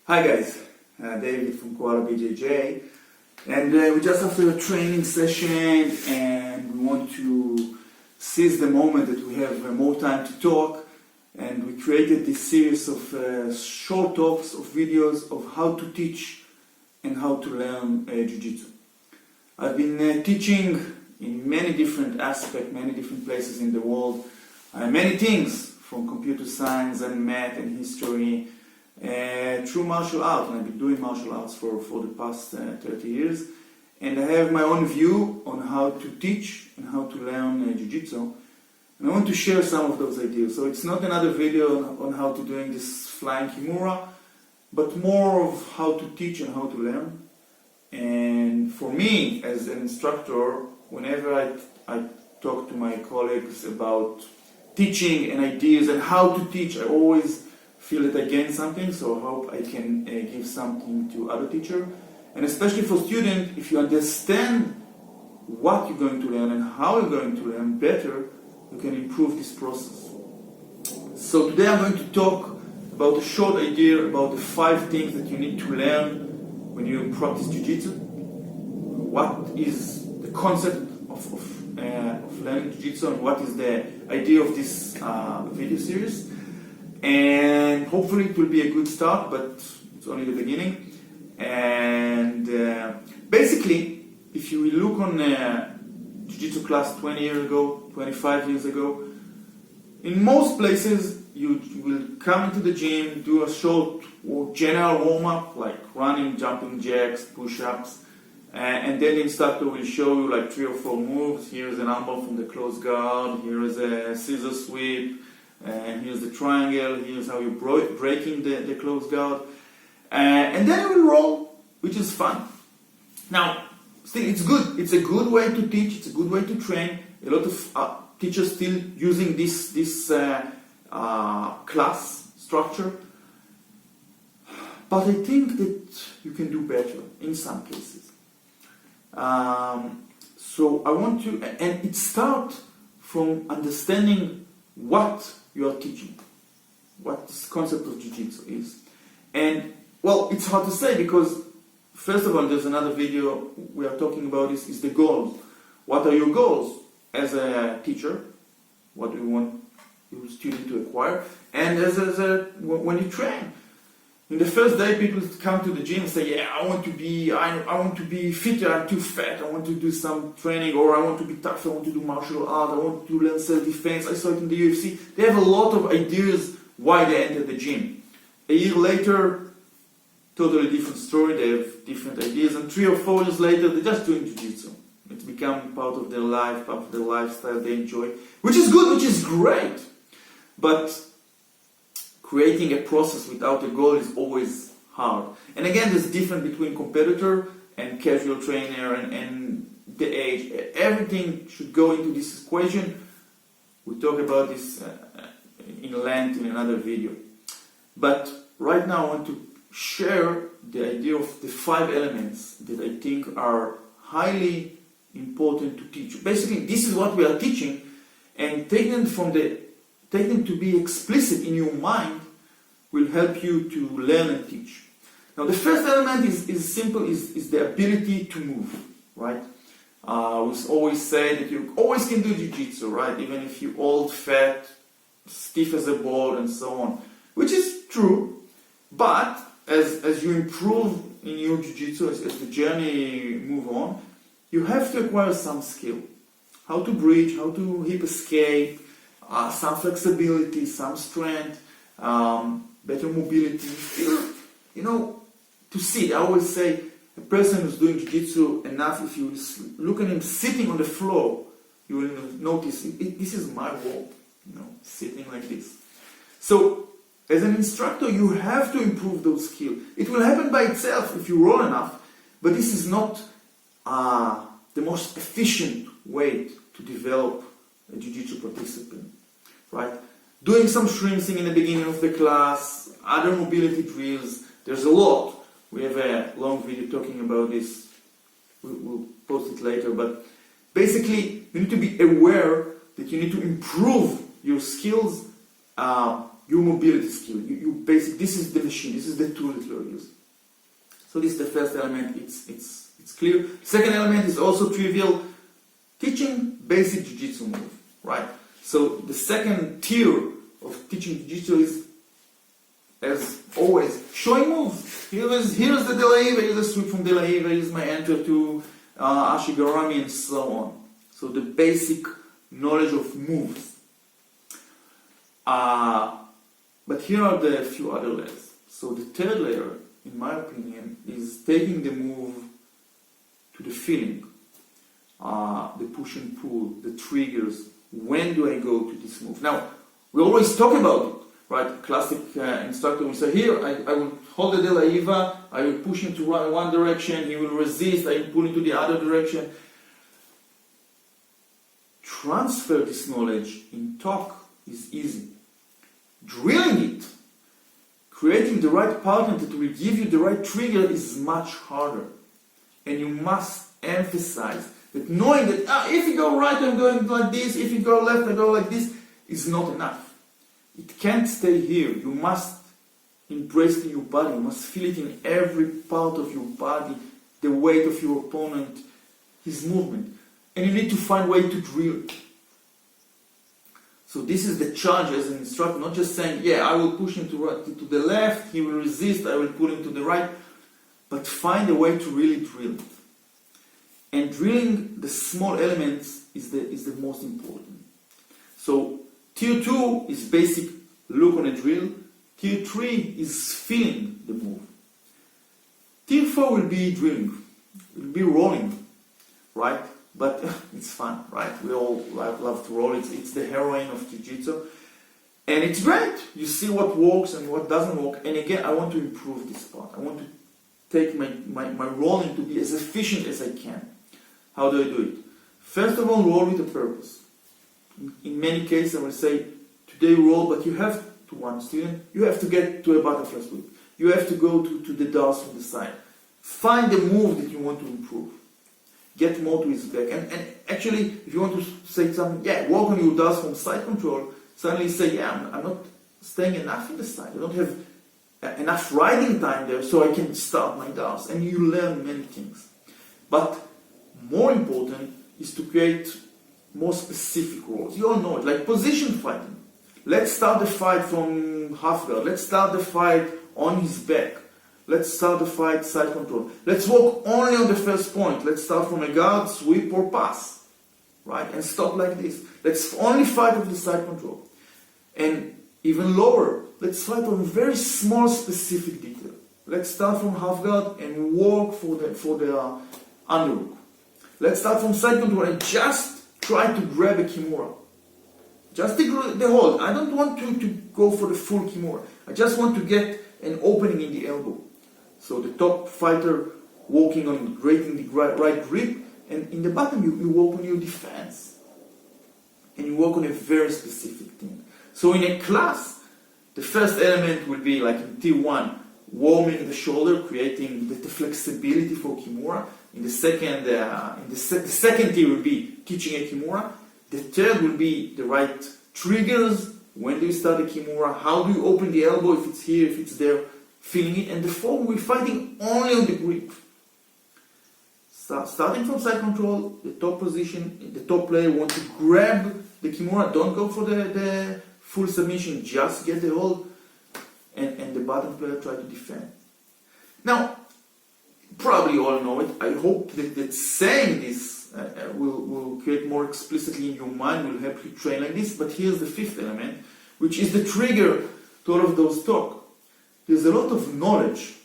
Hi guys, David from Koala BJJ, and we're just after a training session and we want to seize the moment that we have more time to talk, and we created this series of short talks of videos of how to teach and how to learn Jiu-Jitsu. I've been teaching in many different aspects, many different places in the world, many things from computer science and math and history, through martial arts, and I've been doing martial arts for the past 30 years, and I have my own view on how to teach and how to learn Jiu-Jitsu, and I want to share some of those ideas. So it's not another video on how to doing this flying Kimura, but more of how to teach and how to learn. And for me, as an instructor, whenever I talk to my colleagues about teaching and ideas and how to teach, I always feel that I gain something, so I hope I can give something to other teachers. And especially for students, if you understand what you're going to learn and how you're going to learn better, you can improve this process. So today I'm going to talk about a short idea about the 5 things that you need to learn when you practice Jiu-Jitsu. What is the concept of learning Jiu-Jitsu, and what is the idea of this video series. And hopefully it will be a good start, but it's only the beginning. And basically, if you look on Jiu-Jitsu class 20 years ago, 25 years ago, in most places you will come into the gym, do a short or general warm-up like running, jumping jacks, push-ups, and then the instructor will show you like 3 or 4 moves. Here's an armbar from the close guard, here is a scissor sweep, and here's the triangle, here's how you're breaking the close guard, and then you will roll, which is fun. Now, still, it's good. It's a good way to teach. It's a good way to train. A lot of teachers still using this class structure, but I think that you can do better in some cases. So I want to, and it starts from understanding what you are teaching, what this concept of Jiu-Jitsu is. And well, it's hard to say because first of all, there's another video we are talking about is the goals. What are your goals as a teacher? What do you want your student to acquire? And when you train, in the first day, people come to the gym and say, "Yeah, I want to be fitter. I'm too fat. I want to do some training, or I want to be tough. I want to do martial art. I want to learn self-defense. I saw it in the UFC." They have a lot of ideas why they enter the gym. A year later, totally different story. They have different ideas, and 3 or 4 years later, they're just doing Jiu-Jitsu. It's become part of their life, part of their lifestyle they enjoy, which is good, which is great. But creating a process without a goal is always hard. And again, there's difference between competitor and casual trainer and the age. Everything should go into this equation. We'll talk about this in length in another video. But right now I want to share the idea of the 5 elements that I think are highly important to teach. Basically, this is what we are teaching, and take them to be explicit in your mind will help you to learn and teach. Now, the first element is simple, is the ability to move, right? We always say that you always can do Jiu-Jitsu, right? Even if you're old, fat, stiff as a board, and so on, which is true. But as you improve in your Jiu-Jitsu, as the journey move on, you have to acquire some skill. How to bridge, how to hip escape, some flexibility, some strength, better mobility. To sit. I always say a person who's doing Jiu-Jitsu enough, if you look at him sitting on the floor, you will notice this is my world, sitting like this. So, as an instructor, you have to improve those skills. It will happen by itself if you roll enough, but this is not the most efficient way to develop a Jiu-Jitsu participant, right? Doing some shrimping in the beginning of the class, other mobility drills, there's a lot. We have a long video talking about this. We'll post it later, but basically you need to be aware that you need to improve your skills your mobility skill. This is the machine, this is the tool that you're using. So this is the first element, it's clear. Second element is also trivial, teaching basic jiu-jitsu move, right? So the second tier of teaching jiu-jitsu is, as always, showing moves. Here's the De La Riva, here's the sweep from De La Riva, here's my enter to Ashigarami, and so on. So the basic knowledge of moves. But here are the few other layers. So the third layer, in my opinion, is taking the move to the feeling, the push and pull, the triggers. When do I go to this move? Now, we always talk about it, right? Classic instructor will say, here, I will hold the De La Riva, I will push him to one direction, he will resist, I will pull him to the other direction. Transfer this knowledge in talk is easy. Drilling it, creating the right partner that will give you the right trigger is much harder. And you must emphasize that knowing that if you go right, I'm going like this, if you go left, I go like this, is not enough. It can't stay here. You must embrace it in your body. You must feel it in every part of your body, the weight of your opponent, his movement. And you need to find a way to drill it. So this is the charge as an instructor, not just saying, yeah, I will push him to the left, he will resist, I will pull him to the right, but find a way to really drill it. And drilling the small elements is the most important. So tier 2 is basic look on a drill. Tier 3 is feeling the move. Tier 4 will be drilling. It will be rolling, right? But it's fun, right? We all love to roll. It's the heroine of Jiu-Jitsu. And it's great. You see what works and what doesn't work. And again, I want to improve this part. I want to take my rolling to be as efficient as I can. How do I do it? First of all, roll with a purpose. In many cases, I will say, today roll, but you have to, one student, you have to get to a butterfly sweep. You have to go to the darts from the side. Find the move that you want to improve. Get more to his back. And actually, if you want to say something, yeah, work on your darts from side control, suddenly say, yeah, I'm not staying enough in the side. I don't have enough riding time there so I can start my darts. And you learn many things. But more important is to create more specific roles. You all know it, like position fighting. Let's start the fight from half guard. Let's start the fight on his back. Let's start the fight side control. Let's work only on the first point. Let's start from a guard, sweep or pass. Right? And stop like this. Let's only fight with the side control. And even lower, let's fight on a very small specific detail. Let's start from half guard and work for the underhook. Let's start from side control and just try to grab a kimura. Just the hold. I don't want to go for the full kimura. I just want to get an opening in the elbow. So the top fighter working on creating the right grip, and in the bottom you work on your defense. And you work on a very specific thing. So in a class, the first element will be like in tier 1, warming the shoulder, creating the flexibility for kimura. In the second, the second tier will be teaching a kimura. The third will be the right triggers. When do you start a kimura? How do you open the elbow if it's here, if it's there? Feeling it. And the fourth, we're fighting only on the grip. Starting from side control, the top position, the top player wants to grab the kimura. Don't go for the full submission. Just get the hold. And the bottom player try to defend. Now, probably you all know it. I hope that saying this will create more explicitly in your mind, will help you train like this. But here's the fifth element, which is the trigger to all of those talk. There's a lot of knowledge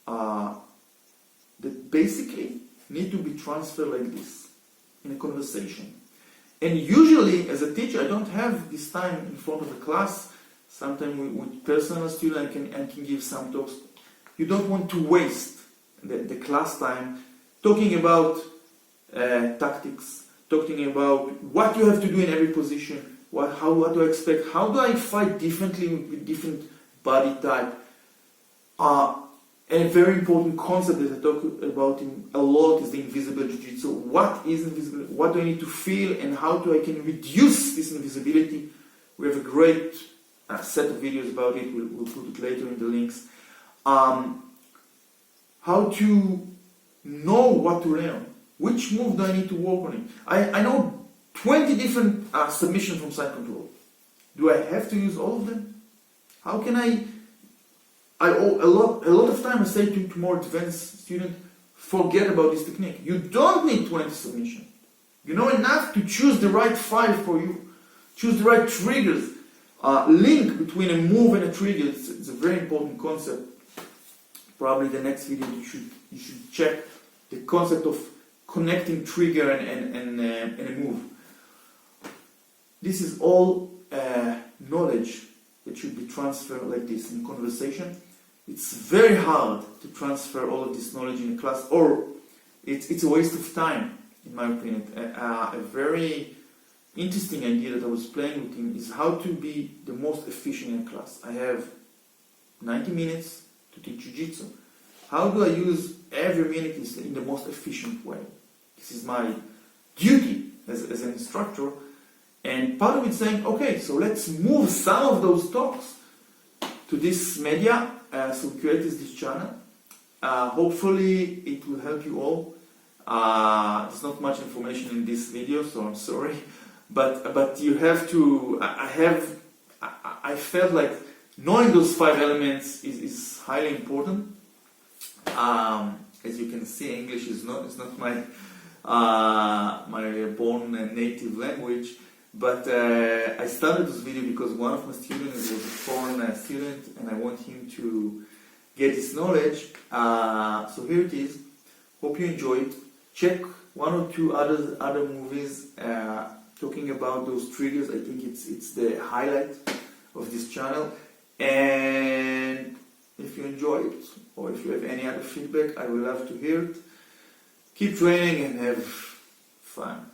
that basically need to be transferred like this in a conversation. And usually, as a teacher, I don't have this time in front of a class. Sometimes with personal students, I can give some talks. You don't want to waste the class time talking about tactics, talking about what you have to do in every position, what do I expect, how do I fight differently with different body type. A very important concept that I talk about a lot is the invisible jiu-jitsu. What is invisible? What do I need to feel, and how I can reduce this invisibility? We have a great a set of videos about it. We'll put it later in the links. How to know what to learn. Which move do I need to work on it? I know 20 different submissions from side control. Do I have to use all of them? How can a lot of time I say to more advanced students, forget about this technique. You don't need 20 submissions. You know enough to choose the right 5 for you. Choose the right triggers. Link between a move and a trigger. It's a very important concept. Probably the next video you should check the concept of connecting trigger and a move. This is all knowledge that should be transferred like this in conversation. It's very hard to transfer all of this knowledge in a class, or it's a waste of time, in my opinion. A very interesting idea that I was playing with him is how to be the most efficient in a class. I have 90 minutes to teach Jiu-Jitsu. How do I use every minute in the most efficient way? This is my duty as an instructor. And part of it saying, okay, so let's move some of those talks to this media. So we created this channel. Hopefully it will help you all. There's not much information in this video, so I'm sorry. But you have to, I felt like knowing those 5 elements is highly important. As you can see, English is not my born native language. But I started this video because one of my students was a foreign student and I want him to get this knowledge. So here it is. Hope you enjoy it. Check 1 or 2 other movies talking about those triggers. I think it's the highlight of this channel. And if you enjoy it or if you have any other feedback, I would love to hear it. Keep training and have fun.